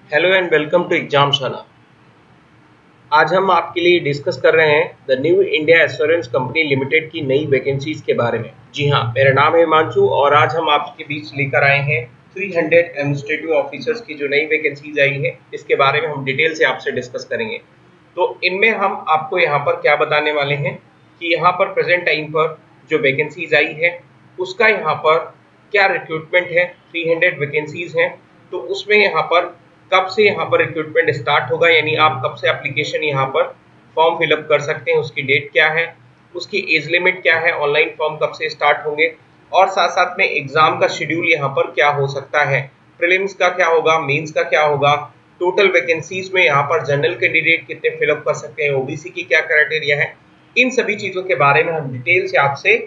Hello and welcome to Examshala. आज हम आपके लिए डिस्कस कर रहे हैं the New India Assurance Company Limited की नई वैकेंसीज के बारे में। जी हाँ, मेरा नाम है हिमांशु और आज हम आपके बीच लेकर आए हैं 300 एडमिनिस्ट्रेटिव ऑफिसर्स की जो नई वैकेंसीज आई है, इसके बारे में हम डिटेल से आपसे डिस्कस करेंगे। तो इनमें हम आपको यहाँ पर क्या बताने वाले हैं कि यहाँ पर प्रेजेंट टाइम पर जो वैकेंसीज आई है उसका यहाँ पर क्या रिक्रूटमेंट है। 300 वैकेंसीज हैं, तो उसमें यहाँ पर कब से यहाँ पर रिक्रूटमेंट स्टार्ट होगा, यानी आप कब से एप्लीकेशन यहाँ पर फॉर्म फिलअप कर सकते हैं, उसकी डेट क्या है, उसकी एज लिमिट क्या है, ऑनलाइन फॉर्म कब से स्टार्ट होंगे और साथ साथ में एग्जाम का शेड्यूल यहाँ पर क्या हो सकता है, प्रीलिम्स का क्या होगा, मेंस का क्या होगा, टोटल वैकेंसीज में यहाँ पर जनरल कैंडिडेट कितने फिलअप कर सकते हैं, ओबीसी की क्या क्राइटेरिया है, इन सभी चीजों के बारे में हम डिटेल से आपसे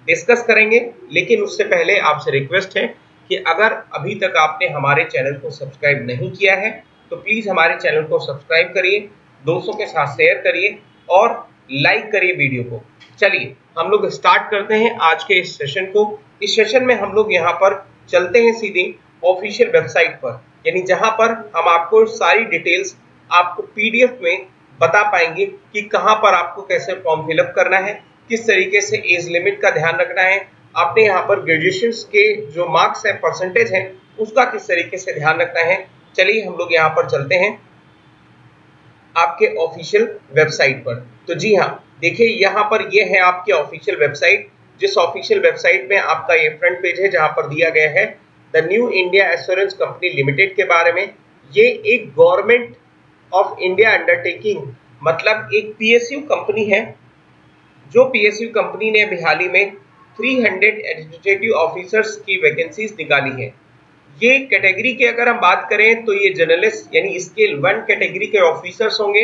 डिस्कस करेंगे। लेकिन उससे पहले आपसे रिक्वेस्ट है कि अगर अभी तक आपने हमारे चैनल को सब्सक्राइब नहीं किया है तो प्लीज हमारे चैनल को सब्सक्राइब करिए, दोस्तों के साथ शेयर करिए और लाइक करिए वीडियो को। चलिए हम लोग स्टार्ट करते हैं आज के इस सेशन को। इस सेशन में हम लोग यहाँ पर चलते हैं सीधे ऑफिशियल वेबसाइट पर, यानी जहाँ पर हम आपको सारी डिटेल्स आपको पीडीएफ में बता पाएंगे कि कहाँ पर आपको कैसे फॉर्म फिलअप करना है, किस तरीके से एज लिमिट का ध्यान रखना है, आपने यहाँ पर ग्रेजुएशन के जो मार्क्स है, परसेंटेज है, उसका किस तरीके से ध्यान रखना है। चलिए हम लोग यहाँ पर चलते हैं आपके ऑफिशियल वेबसाइट पर। तो जी हाँ, देखिए यहाँ पर ये है आपकी ऑफिशियल वेबसाइट, जिस ऑफिशियल वेबसाइट में आपका ये फ्रंट पेज है जहाँ पर दिया गया है the New India Assurance Company limited के बारे में। ये एक गवर्नमेंट ऑफ इंडिया अंडरटेकिंग, मतलब एक पीएसयू कंपनी है, जो पीएसयू कंपनी ने अभी हाल ही में 300 एडमिनिस्ट्रेटिव ऑफिसर्स की वैकेंसीज निकाली है। ये कैटेगरी की अगर हम बात करें तो ये जर्नलिस्ट यानी स्केल 1 कैटेगरी के ऑफिसर्स होंगे,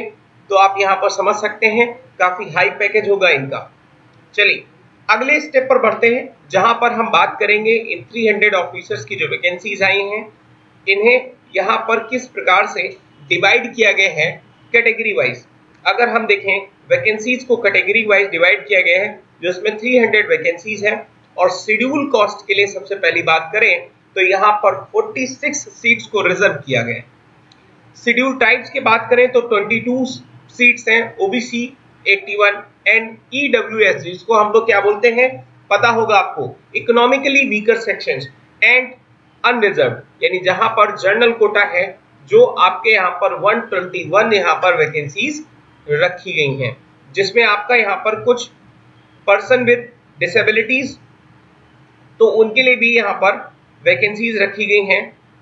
तो आप यहाँ पर समझ सकते हैं काफी हाई पैकेज होगा इनका। चलिए अगले स्टेप पर बढ़ते हैं, जहां पर हम बात करेंगे इन 300 ऑफिसर्स की जो वैकेंसीज आई हैं, इन्हें यहाँ पर किस प्रकार से डिवाइड किया गया है कैटेगरी वाइज। अगर हम देखें वैकेंसीज को कैटेगरी वाइज डिवाइड किया गया है, जिसमें 300 वैकेंसीज है। और शेड्यूल कास्ट के लिए सबसे पहली बात करें तो यहाँ पर 46 सीट्स को रिजर्व किया गया है। शेड्यूल टाइप्स की बात करें तो 22 सीट्स हैं, ओबीसी 81 एंड ईडब्ल्यूएस, जिसको हम लोग क्या बोलते हैं पता होगा आपको, economically weaker sections and unreserved, यानी जहां पर जनरल कोटा है, जो आपके यहाँ पर 121 यहाँ पर वैकेंसीज रखी गई हैं, जिसमें आपका यहाँ पर कुछ पर्सन विद डिसेबिलिटीज, तो उनके लिए भी यहाँ पर वैकेंसीज रखी गई हैं।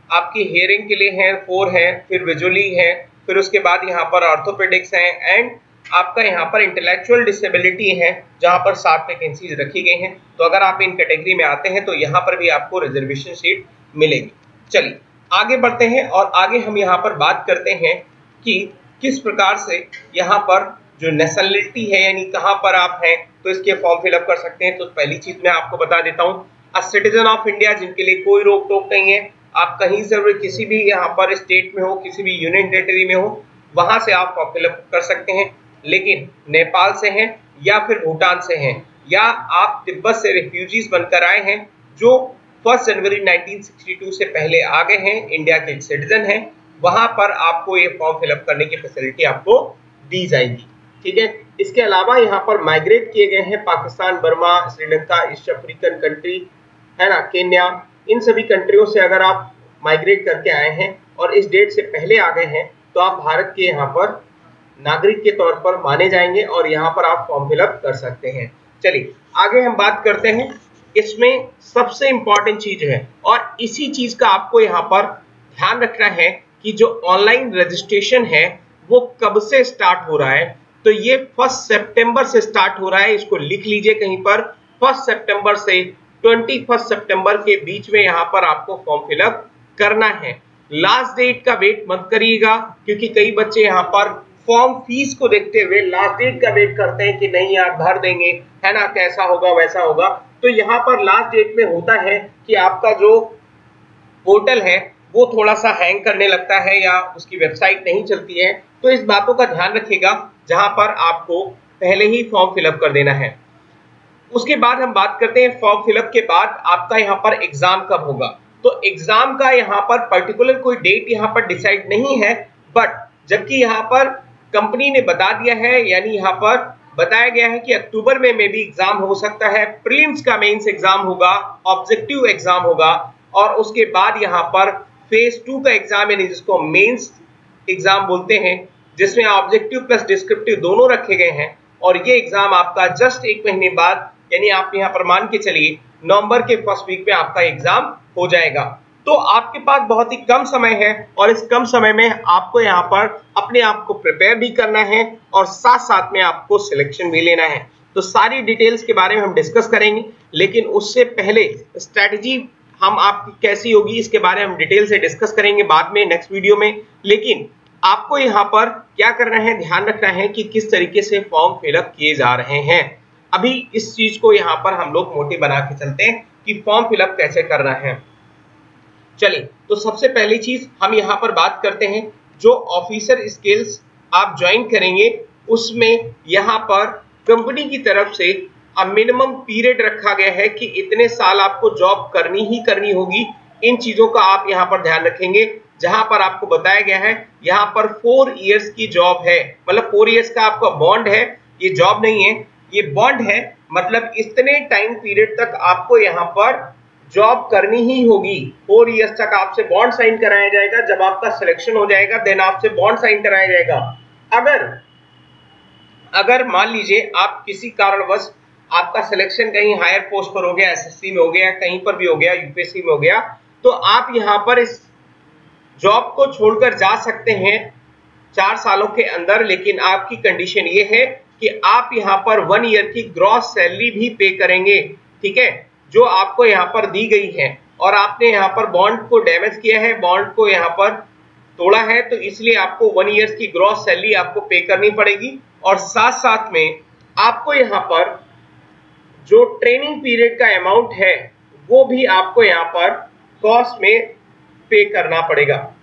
आपकी हेयरिंग के लिए हैं 4 हैं, फिर विजुअली है, फिर उसके बाद यहाँ पर ऑर्थोपेडिक्स हैं एंड आपका यहाँ पर इंटेलेक्चुअल डिसेबिलिटी है, जहाँ पर 7 वैकेंसीज रखी गई हैं। तो अगर आप इन कैटेगरी में आते हैं तो यहाँ पर भी आपको रिजर्वेशन सीट मिलेगी। चलिए आगे बढ़ते हैं और आगे हम यहाँ पर बात करते हैं कि किस प्रकार से यहाँ पर जो नेशनलिटी है, यानी कहाँ पर आप हैं तो इसके फॉर्म फिलअप कर सकते हैं। तो पहली चीज मैं आपको बता देता हूँ, अ सिटीजन ऑफ इंडिया, जिनके लिए कोई रोक टोक नहीं है, आप कहीं से भी किसी भी यहाँ पर स्टेट में हो, किसी भी यूनियन टेरिटरी में हो, वहां से आप फॉर्म फिलअप कर सकते हैं। लेकिन नेपाल से हैं या फिर भूटान से हैं या आप तिब्बत से रिफ्यूजीज बनकर आए हैं जो 1 जनवरी 1962 से पहले आ गए हैं, इंडिया के सिटीजन हैं, वहां पर आपको ये फॉर्म फिलअप करने की फैसिलिटी आपको दी जाएगी। ठीक है, इसके अलावा यहाँ पर माइग्रेट किए गए हैं Pakistan, Burma, Sri Lanka, east African country है ना, केन्या, इन सभी कंट्रियों से अगर आप माइग्रेट करके आए हैं और इस डेट से पहले आ गए हैं तो आप भारत के यहाँ पर नागरिक के तौर पर माने जाएंगे और यहाँ पर आप फॉर्म फिलअप कर सकते हैं। चलिए आगे हम बात करते हैं, इसमें सबसे इंपॉर्टेंट चीज है और इसी चीज का आपको यहाँ पर ध्यान रखना है कि जो ऑनलाइन रजिस्ट्रेशन है वो कब से स्टार्ट हो रहा है। तो ये 1 सितंबर से स्टार्ट हो रहा है, इसको लिख लीजिए कहीं पर, 1 सितंबर से 21 सितंबर के बीच में यहाँ पर आपको फॉर्म फिलअप करना है। लास्ट डेट का वेट मत करिएगा, क्योंकि कई बच्चे यहाँ पर फॉर्म फीस को देखते हुए लास्ट डेट का वेट करते हैं कि नहीं यार भर देंगे, है ना, कैसा होगा वैसा होगा। तो यहाँ पर लास्ट डेट में होता है कि आपका जो पोर्टल है वो थोड़ा सा हैंग करने लगता है या उसकी वेबसाइट नहीं चलती है, तो इस बातों का ध्यान रखिएगा, जहां पर आपको पहले ही फॉर्म फिलअप कर देना है। उसके बाद हम बात करते हैं फॉर्म फिलअप के बाद आपका यहाँ पर एग्जाम कब होगा। तो एग्जाम का यहाँ पर पर्टिकुलर कोई डेट यहाँ पर डिसाइड नहीं है, बट जबकि यहाँ पर कंपनी ने बता दिया है, यानी यहाँ पर बताया गया है कि अक्टूबर में भी एग्जाम हो सकता है, प्रीलिम्स का मेंस एग्जाम होगा, ऑब्जेक्टिव एग्जाम होगा, और उसके बाद यहाँ पर फेज 2 का एग्जाम यानी जिसको मेंस एग्जाम बोलते हैं, जिसमें ऑब्जेक्टिव प्लस डिस्क्रिप्टिव दोनों रखे गए हैं, और ये एग्जाम आपका जस्ट 1 महीने बाद, यानी आप यहाँ पर मान के चलिए नवंबर के फर्स्ट वीक में आपका एग्जाम हो जाएगा। तो आपके पास बहुत ही कम समय है, और इस कम समय में आपको यहाँ पर अपने आप को प्रिपेयर भी करना है और साथ साथ में आपको सिलेक्शन भी लेना है। तो सारी डिटेल्स के बारे में हम डिस्कस करेंगे, लेकिन उससे पहले स्ट्रैटेजी हम आपकी कैसी होगी इसके बारे में हम डिटेल से डिस्कस करेंगे बाद में नेक्स्ट वीडियो में। लेकिन आपको यहाँ पर क्या करना है, ध्यान रखना है कि किस तरीके से फॉर्म फिलअप किए जा रहे हैं। अभी इस चीज को यहाँ पर हम लोग मोटिव बना के चलते हैं कि फॉर्म फिलअप कैसे करना है। चलिए, तो सबसे पहली चीज हम यहाँ पर बात करते हैं, जो ऑफिसर स्किल्स आप ज्वाइन करेंगे उसमें यहाँ पर कंपनी की तरफ से मिनिमम पीरियड रखा गया है कि इतने साल आपको जॉब करनी ही करनी होगी। इन चीजों का आप यहाँ पर ध्यान रखेंगे, जहां पर आपको बताया गया है यहाँ पर 4 इयर्स की जॉब है, मतलब 4 इयर्स का आपका बॉन्ड है, ये जॉब नहीं है, ये बॉन्ड है। मतलब इतने टाइम पीरियड तक आपको यहाँ पर जॉब करनी ही होगी। 4 इयर्स तक आपसे बॉन्ड साइन कराया जाएगा, जब आपका सिलेक्शन हो जाएगा देन आपसे बॉन्ड साइन कराया जाएगा। अगर मान लीजिए आप किसी कारणवश आपका सिलेक्शन कहीं हायर पोस्ट पर हो गया, एसएससी में हो गया, कहीं पर भी हो गया, यूपीएससी में हो गया, तो आप यहाँ पर इस जॉब को छोड़कर जा सकते हैं 4 सालों के अंदर। लेकिन आपकी कंडीशन ये है कि आप यहाँ पर 1 ईयर की ग्रॉस सैलरी भी पे करेंगे, ठीक है, जो आपको यहाँ पर दी गई है। और आपने यहाँ पर बॉन्ड को डैमेज किया है, बॉन्ड को यहाँ पर तोड़ा है, तो इसलिए आपको 1 ईयर की ग्रॉस सैलरी आपको पे करनी पड़ेगी। और साथ साथ में आपको यहाँ पर जो ट्रेनिंग पीरियड का अमाउंट है वो भी आपको यहाँ पर कॉस्ट में पे करना पड़ेगा,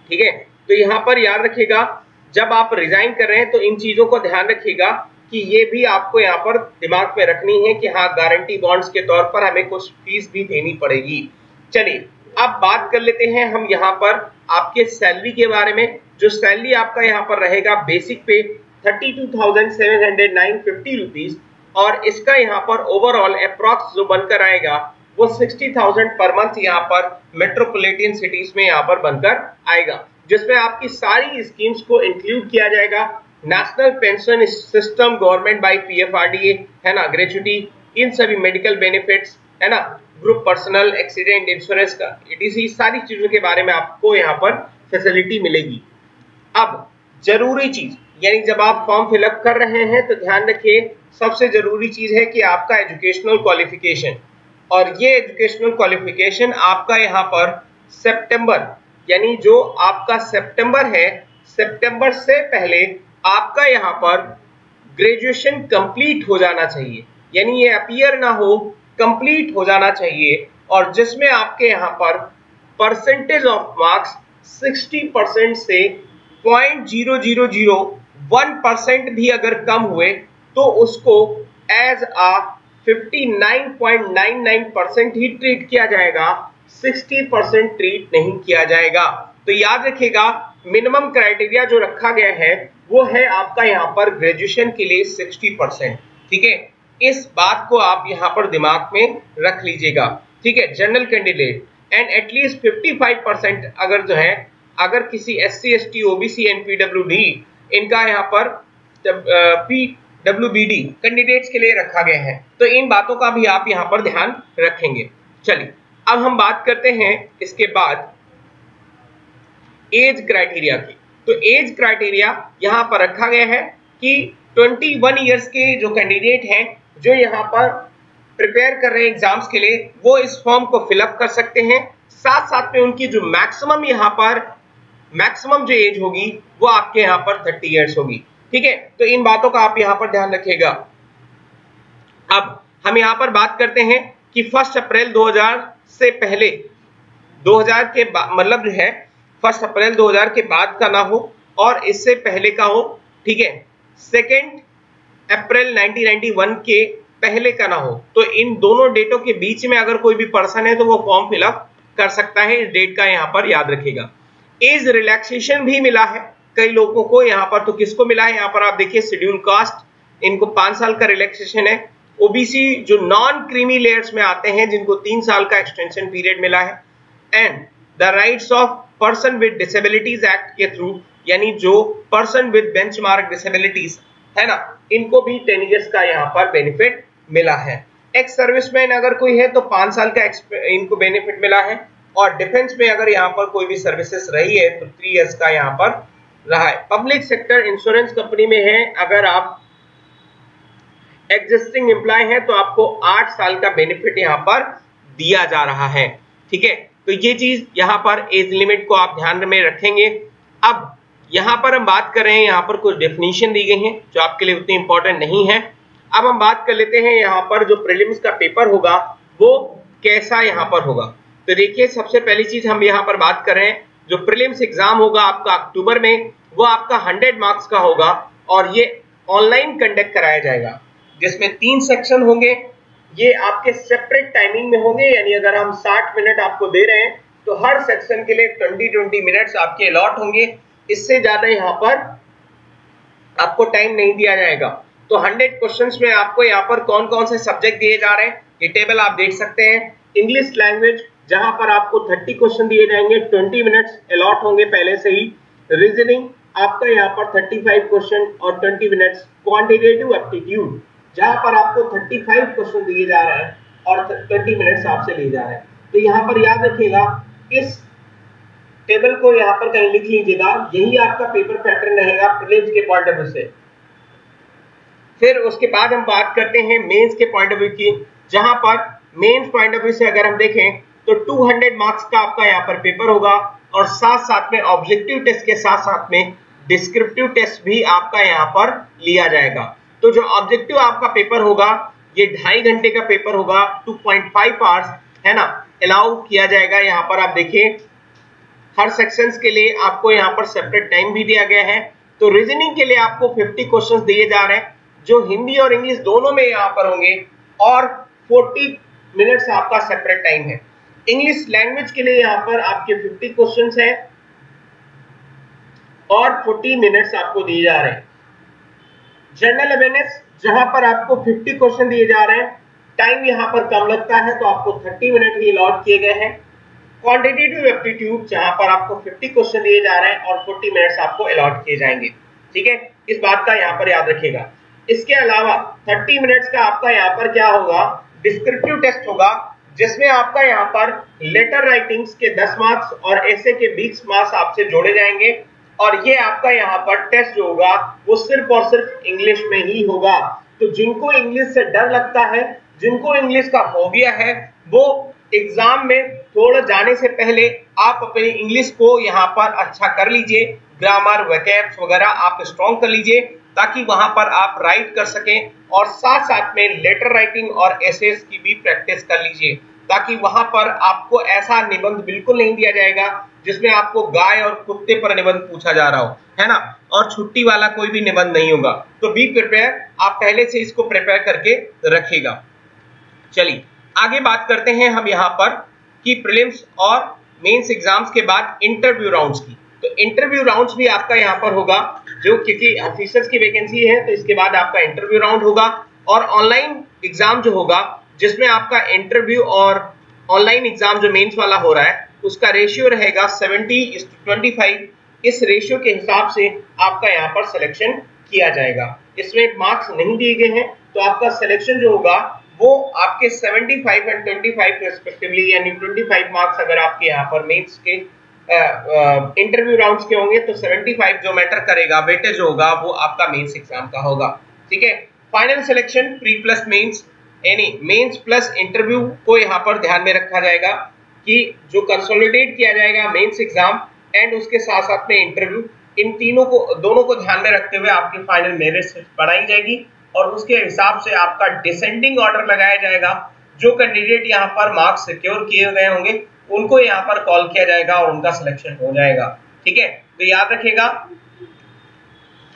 ठीक है। तो यहाँ पर याद रखिएगा, जब आप रिजाइन कर रहे हैं तो इन चीजों को ध्यान रखिएगा कि ये भी आपको यहाँ पर दिमाग में रखनी है कि हाँ, गारंटी बॉन्ड्स के तौर पर हमें कुछ फीस भी देनी पड़ेगी। चलिए, अब बात कर लेते हैं हम यहाँ पर आपके सैलरी के बारे में। जो सैलरी आपका यहाँ पर रहेगा बेसिक पे 32,709.50 रुपीज, और इसका यहाँ पर ओवरऑल अप्रॉक्स जो बनकर आएगा वो 60,000 पर मंथ यहाँ पर मेट्रोपॉलिटन सिटीज में यहाँ पर बनकर आएगा, जिसमें आपकी सारी स्कीम्स को इंक्लूड किया जाएगा। National pension system, government by PFRDA, है ना, ग्रेचुटी, इन सभी मेडिकल बेनिफिट्स, है ना, ग्रुप पर्सनल एक्सीडेंट इंश्योरेंस का ETC, सारी चीजों के बारे में आपको यहाँ पर फैसिलिटी मिलेगी। अब जरूरी चीज, यानी जब आप फॉर्म फिलअप कर रहे हैं तो ध्यान रखिए, सबसे जरूरी चीज है कि आपका एजुकेशनल क्वालिफिकेशन, और ये एजुकेशनल क्वालिफिकेशन आपका यहाँ पर सितंबर, यानी जो आपका सितंबर है, सितंबर से पहले आपका यहाँ पर ग्रेजुएशन कंप्लीट हो जाना चाहिए, यानी ये अपीयर ना हो, कंप्लीट हो जाना चाहिए, और जिसमें आपके यहाँ पर परसेंटेज ऑफ मार्क्स 60% से 0.0001% भी अगर कम हुए तो उसको एज आ 59.99% ही ट्रीट किया जाएगा, 60% ट्रीट नहीं किया जाएगा। तो याद रखिएगा, मिनिमम क्राइटेरिया जो रखा गया है वो है आपका यहाँ पर ग्रेजुएशन के लिए 60%, ठीक है। इस बात को आप यहाँ पर दिमाग में रख लीजिएगा, ठीक है। जनरल कैंडिडेट एंड एटलीस्ट 55% अगर जो है, अगर किसी SC ST OBC and PWD, इनका यहाँ पर PWBD कैंडिडेट्स के लिए रखा गया है, तो इन बातों का भी आप यहाँ पर ध्यान रखेंगे। चलिए, अब हम बात करते हैं इसके बाद एज क्राइटेरिया की। तो एज क्राइटेरिया यहाँ पर रखा गया है कि 21 इयर्स के जो कैंडिडेट हैं, जो यहाँ पर प्रिपेयर कर रहे हैं एग्जाम्स के लिए, वो इस फॉर्म को फिलअप कर सकते हैं। साथ साथ में उनकी जो मैक्सिमम यहाँ पर मैक्सिमम जो एज होगी वो आपके यहाँ पर 30 इयर्स होगी, ठीक है। तो इन बातों का आप यहाँ पर ध्यान रखिएगा। अब हम यहाँ पर बात करते हैं कि 1 अप्रैल 2000 से पहले, 2000 के मतलब जो है 1 अप्रैल 2000 के बाद का ना हो और इससे पहले का हो, ठीक है। 2 अप्रैल 1991 के पहले का ना हो, तो इन दोनों डेटों के बीच में अगर कोई भी पर्सन है तो वो फॉर्म फिलअप कर सकता है। इस डेट का यहाँ पर याद रखिएगा। एज रिलैक्सेशन भी मिला है कई लोगों को यहाँ पर, तो किसको मिला है यहाँ पर आप देखिए, शेड्यूल कास्ट, इनको 5 साल का रिलैक्सेशन है। ओबीसी जो नॉन क्रीमी लेयर्स में आते हैं जिनको 3 साल का एक्सटेंशन पीरियड मिला है। And the rights of person with disabilities act के थ्रू, यानी जो पर्सन विद बेंचमार्क डिसेबिलिटीज है ना, इनको भी 10 इयर्स का यहाँ पर बेनिफिट मिला है। एक्स सर्विसमैन अगर कोई है तो 5 साल का इनको बेनिफिट मिला है, और डिफेंस में अगर यहाँ पर कोई भी सर्विसेज रही है तो 3 इयर्स का यहाँ पर रहा है। पब्लिक सेक्टर इंश्योरेंस कंपनी में है, अगर आप एग्जिस्टिंग एम्प्लॉय है तो आपको 8 साल का बेनिफिट यहाँ पर दिया जा रहा है। ठीक है, तो ये चीज यहाँ पर एज लिमिट को आप ध्यान में रखेंगे। अब यहाँ पर हम बात कर रहे हैं, यहाँ पर कुछ डेफिनेशन दी गई हैं जो आपके लिए उतनी इंपॉर्टेंट नहीं है। अब हम बात कर लेते हैं यहाँ पर जो प्रीलिम्स का पेपर होगा वो कैसा यहाँ पर होगा। तो देखिए, सबसे पहली चीज हम यहाँ पर बात कर रहे हैं, जो प्रीलिम्स एग्जाम होगा आपका अक्टूबर में, वो आपका 100 मार्क्स का होगा, और ये ऑनलाइन कंडक्ट कराया जाएगा, जिसमें 3 सेक्शन होंगे। ये आपके सेपरेट टाइमिंग में होंगे, यानी अगर हम 60 मिनट आपको दे रहे हैं तो हर सेक्शन के लिए 20-20 मिनट्स आपके अलॉट होंगे। इससे ज्यादा यहाँ पर आपको टाइम नहीं दिया जाएगा। तो 100 क्वेश्चंस में आपको यहाँ पर कौन कौन से सब्जेक्ट दिए जा रहे हैं, ये टेबल आप देख सकते हैं। इंग्लिश लैंग्वेज, जहां पर आपको 30 क्वेश्चन दिए जाएंगे, 20 मिनट्स अलॉट होंगे पहले से ही। रीजनिंग आपका यहाँ पर 35 क्वेश्चन और 20 मिनट्स। क्वांटिटेटिव एप्टीट्यूड, जहां पर आपको 35 क्वेश्चन दिए जा रहे हैं और 20 मिनट्स आपसे लिए जा रहे हैं। तो यहाँ पर याद रखिएगा, इस टेबल को यहाँ पर कहीं लिख लीजिएगा, यही आपका पेपर पैटर्न रहेगा प्रीलिम्स के पॉइंट ऑफ व्यू से। फिर उसके बाद हम बात करते हैं मेंस के पॉइंट ऑफ व्यू की, जहां पर मेंस पॉइंट ऑफ व्यू से अगर हम देखें तो 200 मार्क्स का आपका यहाँ पर पेपर होगा, और साथ साथ में ऑब्जेक्टिव टेस्ट के साथ साथ में डिस्क्रिप्टिव टेस्ट भी आपका यहाँ पर लिया जाएगा। तो जो ऑब्जेक्टिव आपका पेपर होगा ये 2.5 घंटे का पेपर होगा, 2.5 आवर्स है ना, अलाउ किया जाएगा। यहाँ पर आप देखिए, हर सेक्शंस के लिए आपको यहाँ पर सेपरेट टाइम भी दिया गया है। तो रीजनिंग के लिए आपको 50 क्वेश्चंस दिए जा रहे हैं, जो हिंदी और इंग्लिश दोनों में यहाँ पर होंगे, और 40 मिनट्स आपका सेपरेट टाइम है। इंग्लिश लैंग्वेज के लिए यहाँ पर आपके 50 क्वेश्चंस है और 40 मिनट्स आपको दिए जा रहे हैं। जनरल अवेयरनेस, जहां पर आपको 50 क्वेश्चन दिए जा रहे हैं, टाइम यहाँ पर कम लगता है तो आपको 30 मिनट ही अलॉट किए गए हैं। क्वांटिटेटिव एप्टीट्यूड, जहां पर आपको 50 क्वेश्चन दिए जा रहे हैं और 40 मिनट्स आपको अलॉट किए जाएंगे। ठीक है, इस बात का यहाँ पर याद रखिएगा। इसके अलावा 30 मिनट्स का आपका यहाँ पर क्या होगा, डिस्क्रिप्टिव टेस्ट होगा, जिसमें आपका यहाँ पर लेटर राइटिंग्स के 10 मार्क्स और ऐसे के 20 मार्क्स आपसे जोड़े जाएंगे, और ये आपका यहाँ पर टेस्ट जो होगा वो सिर्फ और सिर्फ इंग्लिश में ही होगा। तो जिनको इंग्लिश से डर लगता है, जिनको इंग्लिश का फोबिया है, वो एग्जाम में थोड़ा जाने से पहले आप अपनी इंग्लिश को यहाँ पर अच्छा कर लीजिए, ग्रामर वोकैब्स वगैरह आप स्ट्रॉन्ग कर लीजिए, ताकि वहां पर आप राइट कर सकें, और साथ साथ में लेटर राइटिंग और एसेस की भी प्रैक्टिस कर लीजिए, ताकि वहां पर आपको ऐसा निबंध बिल्कुल नहीं दिया जाएगा जिसमें आपको गाय और कुत्ते पर निबंध पूछा जा रहा हो, है ना, और छुट्टी वाला कोई भी निबंध नहीं होगा। तो बी प्रिपेयर, आप पहले से इसको प्रिपेयर करके रखिएगा। चलिए आगे बात करते हैं हम यहाँ पर कि प्रीलिम्स और मेंस एग्जाम्स के बाद इंटरव्यू राउंड्स की। तो इंटरव्यू राउंड्स भी आपका यहाँ पर होगा, जो क्योंकि ऑफिसर्स की वैकेंसी है तो इसके बाद आपका इंटरव्यू राउंड होगा, और ऑनलाइन एग्जाम जो होगा जिसमें आपका इंटरव्यू और ऑनलाइन एग्जाम जो मेंस वाला हो रहा है उसका रेशियो रहेगा 70:25। इस रेशियो के हिसाब से आपका यहाँ पर सिलेक्शन किया जाएगा। इसमें मार्क्स नहीं दिए गए हैं, तो आपका सिलेक्शन जो होगा वो आपके 75 और 25 रेस्पेक्टिवली, यानी 25 मार्क्स अगर आपके यहाँ पर मेंस के इंटरव्यू राउंड्स के होंगे तो 75 जो मैटर करेगा, वेटेज होगा, वो आपका मेंस एग्जाम का होगा। ठीक है, final selection pre plus mains, यानी मेंस प्लस इंटरव्यू को यहाँ पर ध्यान में रखा जाएगा कि जो कंसोलिडेट किया जाएगा मेंस एग्जाम एंड उसके साथ साथ में इंटरव्यू, इन तीनों को दोनों को ध्यान में रखते हुए आपकी फाइनल मेरिट बढ़ाई जाएगी, और उसके हिसाब से आपका डिसेंडिंग ऑर्डर लगाया जाएगा। जो कैंडिडेट यहाँ पर मार्क्स सिक्योर किए गए होंगे उनको यहाँ पर कॉल किया जाएगा और उनका सिलेक्शन हो जाएगा। ठीक है, तो याद रखिएगा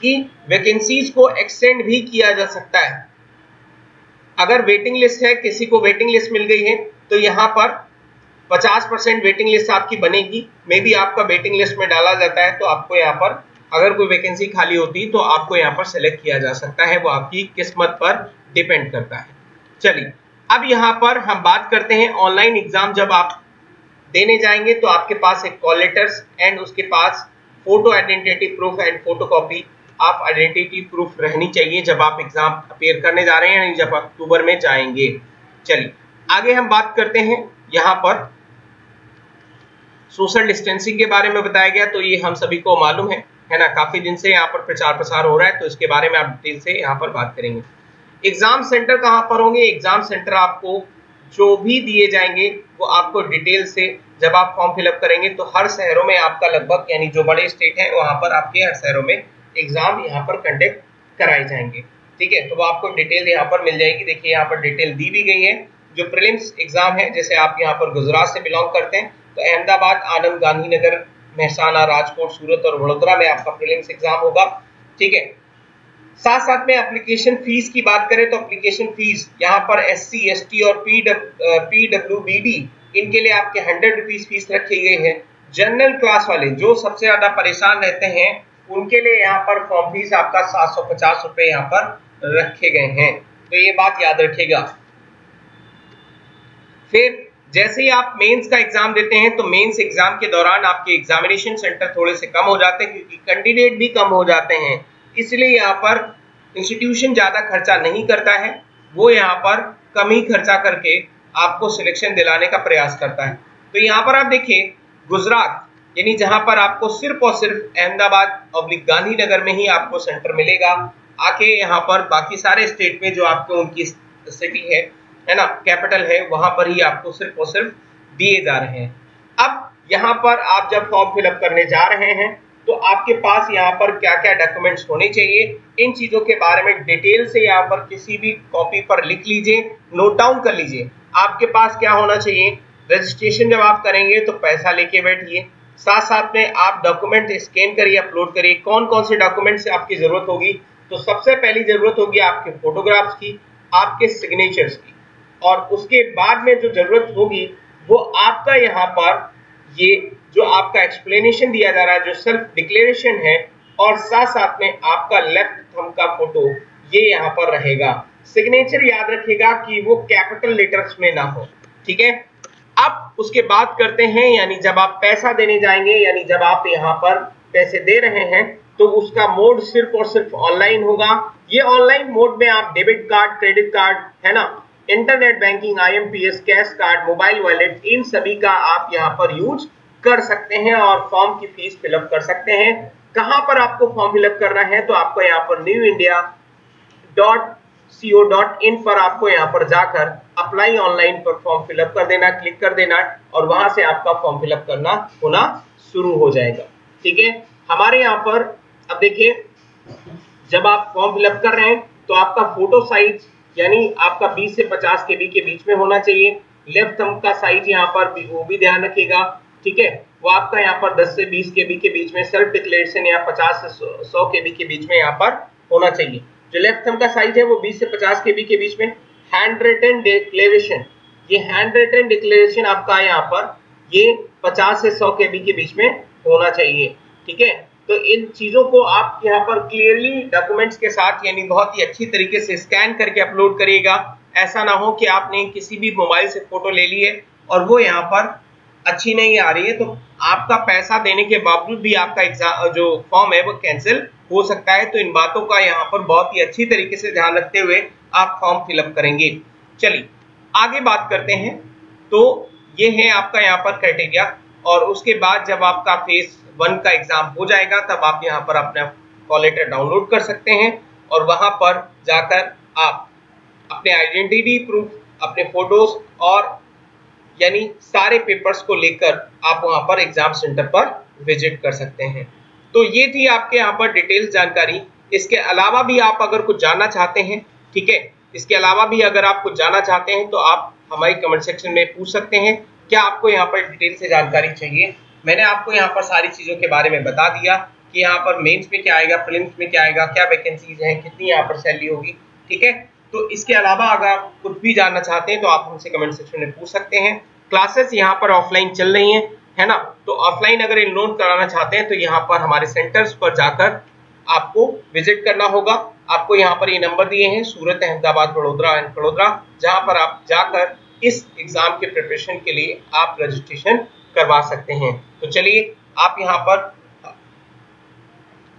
कि वैकेंसीज को एक्सटेंड भी किया जा सकता है। अगर वेटिंग लिस्ट है, किसी को वेटिंग लिस्ट मिल गई है, तो यहाँ पर 50% वेटिंग लिस्ट आपकी बनेगी। मे बी आपका वेटिंग लिस्ट में डाला जाता है, तो आपको यहाँ पर अगर कोई वैकेंसी खाली होती तो आपको यहाँ पर सेलेक्ट किया जा सकता है, वो आपकी किस्मत पर डिपेंड करता है। चलिए अब यहाँ पर हम बात करते हैं ऑनलाइन एग्जाम जब आप देने जाएंगे तो आपके पास एक कॉल लेटर्स एंड उसके पास photo identity proof and photocopy of identity proof रहनी चाहिए जब आप एग्जाम अपेयर करने जा रहे हैं, जब अक्टूबर में जाएंगे। चलिए आगे हम बात करते हैं, यहाँ पर सोशल डिस्टेंसिंग के बारे में बताया गया, तो ये हम सभी को मालूम है ना, काफी दिन से यहाँ पर प्रचार प्रसार हो रहा है, तो इसके बारे में आप डिटेल से यहाँ पर बात करेंगे। एग्जाम सेंटर कहाँ पर होंगे? एग्जाम सेंटर आपको जो भी दिए जाएंगे वो आपको डिटेल से जब आप फॉर्म फिलअप करेंगे तो हर शहरों में आपका लगभग, यानी जो बड़े स्टेट हैं वहां पर आपके हर शहरों में एग्जाम यहाँ पर कंडक्ट कराए जाएंगे। ठीक है, तो वो आपको डिटेल यहाँ पर मिल जाएगी। देखिए यहाँ पर डिटेल दी भी गई है। जो प्रीलिम्स एग्जाम है, जैसे आप यहाँ पर गुजरात से बिलोंग करते हैं तो अहमदाबाद, आनंद, गांधीनगर, मेहसाना, राजकोट, सूरत और वडोदरा में आपका प्रीलिम्स एग्जाम होगा। ठीक है, साथ साथ में एप्लीकेशन फीस की बात करें तो एप्लीकेशन फीस यहाँ पर SC, ST और PWBD इनके लिए आपके 100 रुपीज फीस रखी गई है। जनरल क्लास वाले जो सबसे ज्यादा परेशान रहते हैं उनके लिए यहाँ पर फॉर्म फीस आपका 750 रुपए यहाँ पर रखे गए हैं, तो ये बात याद रखिएगा। फिर जैसे ही आप मेंस का एग्जाम देते हैं तो मेंस एग्जाम के दौरान आपके एग्जामिनेशन सेंटर थोड़े से कम हो जाते हैं क्योंकि कैंडिडेट भी कम हो जाते हैं, इसलिए यहाँ पर इंस्टीट्यूशन ज्यादा खर्चा नहीं करता है, वो यहाँ पर कम ही खर्चा करके आपको सिलेक्शन दिलाने का प्रयास करता है। तो यहाँ पर आप देखिए गुजरात, यानी जहां पर आपको सिर्फ और सिर्फ अहमदाबाद और गांधीनगर में ही आपको सेंटर मिलेगा। आके यहाँ पर बाकी सारे स्टेट में जो आपको उनकी सिटी है ना, कैपिटल है, वहां पर ही आपको सिर्फ और सिर्फ दिए जा रहे हैं। अब यहाँ पर आप जब फॉर्म फिलअप करने जा रहे हैं तो आपके पास यहाँ पर क्या क्या डॉक्यूमेंट्स होने चाहिए, इन चीजों के बारे में डिटेल से यहाँ पर किसी भी कॉपी पर लिख लीजिए, नोट डाउन कर लीजिए। आपके पास क्या होना चाहिए, रजिस्ट्रेशन जब आप करेंगे तो पैसा लेके बैठिए, साथ साथ में आप डॉक्यूमेंट स्कैन करिए, अपलोड करिए। कौन कौन से डॉक्यूमेंट्स आपकी जरूरत होगी, तो सबसे पहली जरूरत होगी आपके फोटोग्राफ्स की, आपके सिग्नेचर्स की, और उसके बाद में जो जरूरत होगी वो आपका यहाँ पर ये जो आपका एक्सप्लेनेशन दिया जा रहा है, जो सेल्फ डिक्लेरेशन है, और साथ साथ में आपका लेफ्ट थंब का फोटो ये यहाँ पर रहेगा। सिग्नेचर याद रखिएगा कि वो कैपिटल लेटर्स में ना हो। ठीक है, अब उसके बाद करते हैं, यानी जब आप पैसा देने जाएंगे, यानी जब आप यहाँ पर पैसे दे रहे हैं तो उसका मोड सिर्फ और सिर्फ ऑनलाइन होगा। ये ऑनलाइन मोड में आप डेबिट कार्ड, क्रेडिट कार्ड है ना, internet banking, IMPS, cash card, mobile wallet, इन सभी का आप यहाँ पर यूज कर सकते हैं और फॉर्म की फीस फिलअप कर सकते हैं। कहां पर आपको फॉर्म फिलअप करना है, तो आपको यहाँ पर newindia.co.in पर आपको यहाँ पर जाकर अप्लाई ऑनलाइन पर फॉर्म फिलअप कर देना, क्लिक कर देना, और वहां से आपका फॉर्म फिलअप करना होना शुरू हो जाएगा। ठीक है, हमारे यहाँ पर अब देखिए, जब आप फॉर्म फिलअप कर रहे हैं तो आपका फोटो साइज यानी आपका 20 से 50 KB के बीच में होना चाहिए। लेफ्ट थंब का साइज यहाँ पर वो भी ध्यान रखिएगा। ठीक है, वो आपका यहाँ पर 10 से 20 KB के बीच में, सेल्फ डिक्लेरेशन या 50 से 100 KB के बीच में यहाँ पर होना चाहिए। जो लेफ्ट थंब का साइज है वो 20 से 50 KB के बीच में। हैंड रिटन डिक्लेरेशन, ये हैंड रिटन डिक्लेरेशन आपका यहाँ पर ये 50 से 100 KB के बीच में होना चाहिए। ठीक है, तो इन चीजों को आप यहाँ पर क्लियरली डॉक्यूमेंट्स के साथ, यानी बहुत ही अच्छी तरीके से स्कैन करके अपलोड करिएगा। ऐसा ना हो कि आपने किसी भी मोबाइल से फोटो ले ली है और वो यहाँ पर अच्छी नहीं आ रही है, तो आपका पैसा देने के बावजूद भी आपका एग्जाम जो फॉर्म है वो कैंसिल हो सकता है। तो इन बातों का यहाँ पर बहुत ही अच्छी तरीके से ध्यान रखते हुए आप फॉर्म फिलअप करेंगे। चलिए आगे बात करते हैं, तो ये है आपका यहाँ पर क्राइटेरिया, और उसके बाद जब आपका फेज 1 का एग्जाम हो जाएगा तब आप यहाँ पर अपना कॉल लेटर डाउनलोड कर सकते हैं और वहां पर जाकर आप अपने आइडेंटिटी प्रूफ, अपने फोटोज और यानी सारे पेपर्स को लेकर आप वहां पर एग्जाम सेंटर पर विजिट कर सकते हैं। तो ये थी आपके यहाँ पर डिटेल्स जानकारी। इसके अलावा भी आप अगर कुछ जानना चाहते हैं, ठीक है, इसके अलावा भी अगर आप कुछ जानना चाहते हैं तो आप हमारी कमेंट सेक्शन में पूछ सकते हैं क्या आपको यहाँ पर डिटेल से जानकारी चाहिए। मैंने आपको यहाँ पर सारी चीजों के बारे में बता दिया कि यहाँ पर मेंस में क्या आएगा, प्रीलिम्स में क्या आएगा, क्या वैकेंसीज हैं, कितनी यहाँ पर सैलरी होगी। ठीक है, तो इसके अलावा अगर आप कुछ भी जानना चाहते हैं तो आप हमसे कमेंट सेक्शन में पूछ सकते हैं। क्लासेस यहाँ पर ऑफलाइन चल रही हैं, है ना। तो ऑफलाइन अगर इनरोल कराना चाहते हैं तो यहाँ पर हमारे सेंटर्स पर जाकर आपको विजिट करना होगा। आपको यहाँ पर ये नंबर दिए हैं, सूरत, अहमदाबाद, बड़ोदरा एंड बड़ोदरा, जहाँ पर आप जाकर इस एग्जाम के प्रिपरेशन के लिए आप रजिस्ट्रेशन करवा सकते हैं। तो चलिए, आप यहाँ पर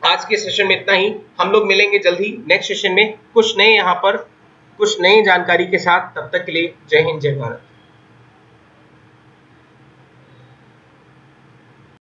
आज के सेशन में इतना ही। हम लोग मिलेंगे जल्दी नेक्स्ट सेशन में कुछ नए जानकारी के साथ। तब तक के लिए जय हिंद, जय भारत।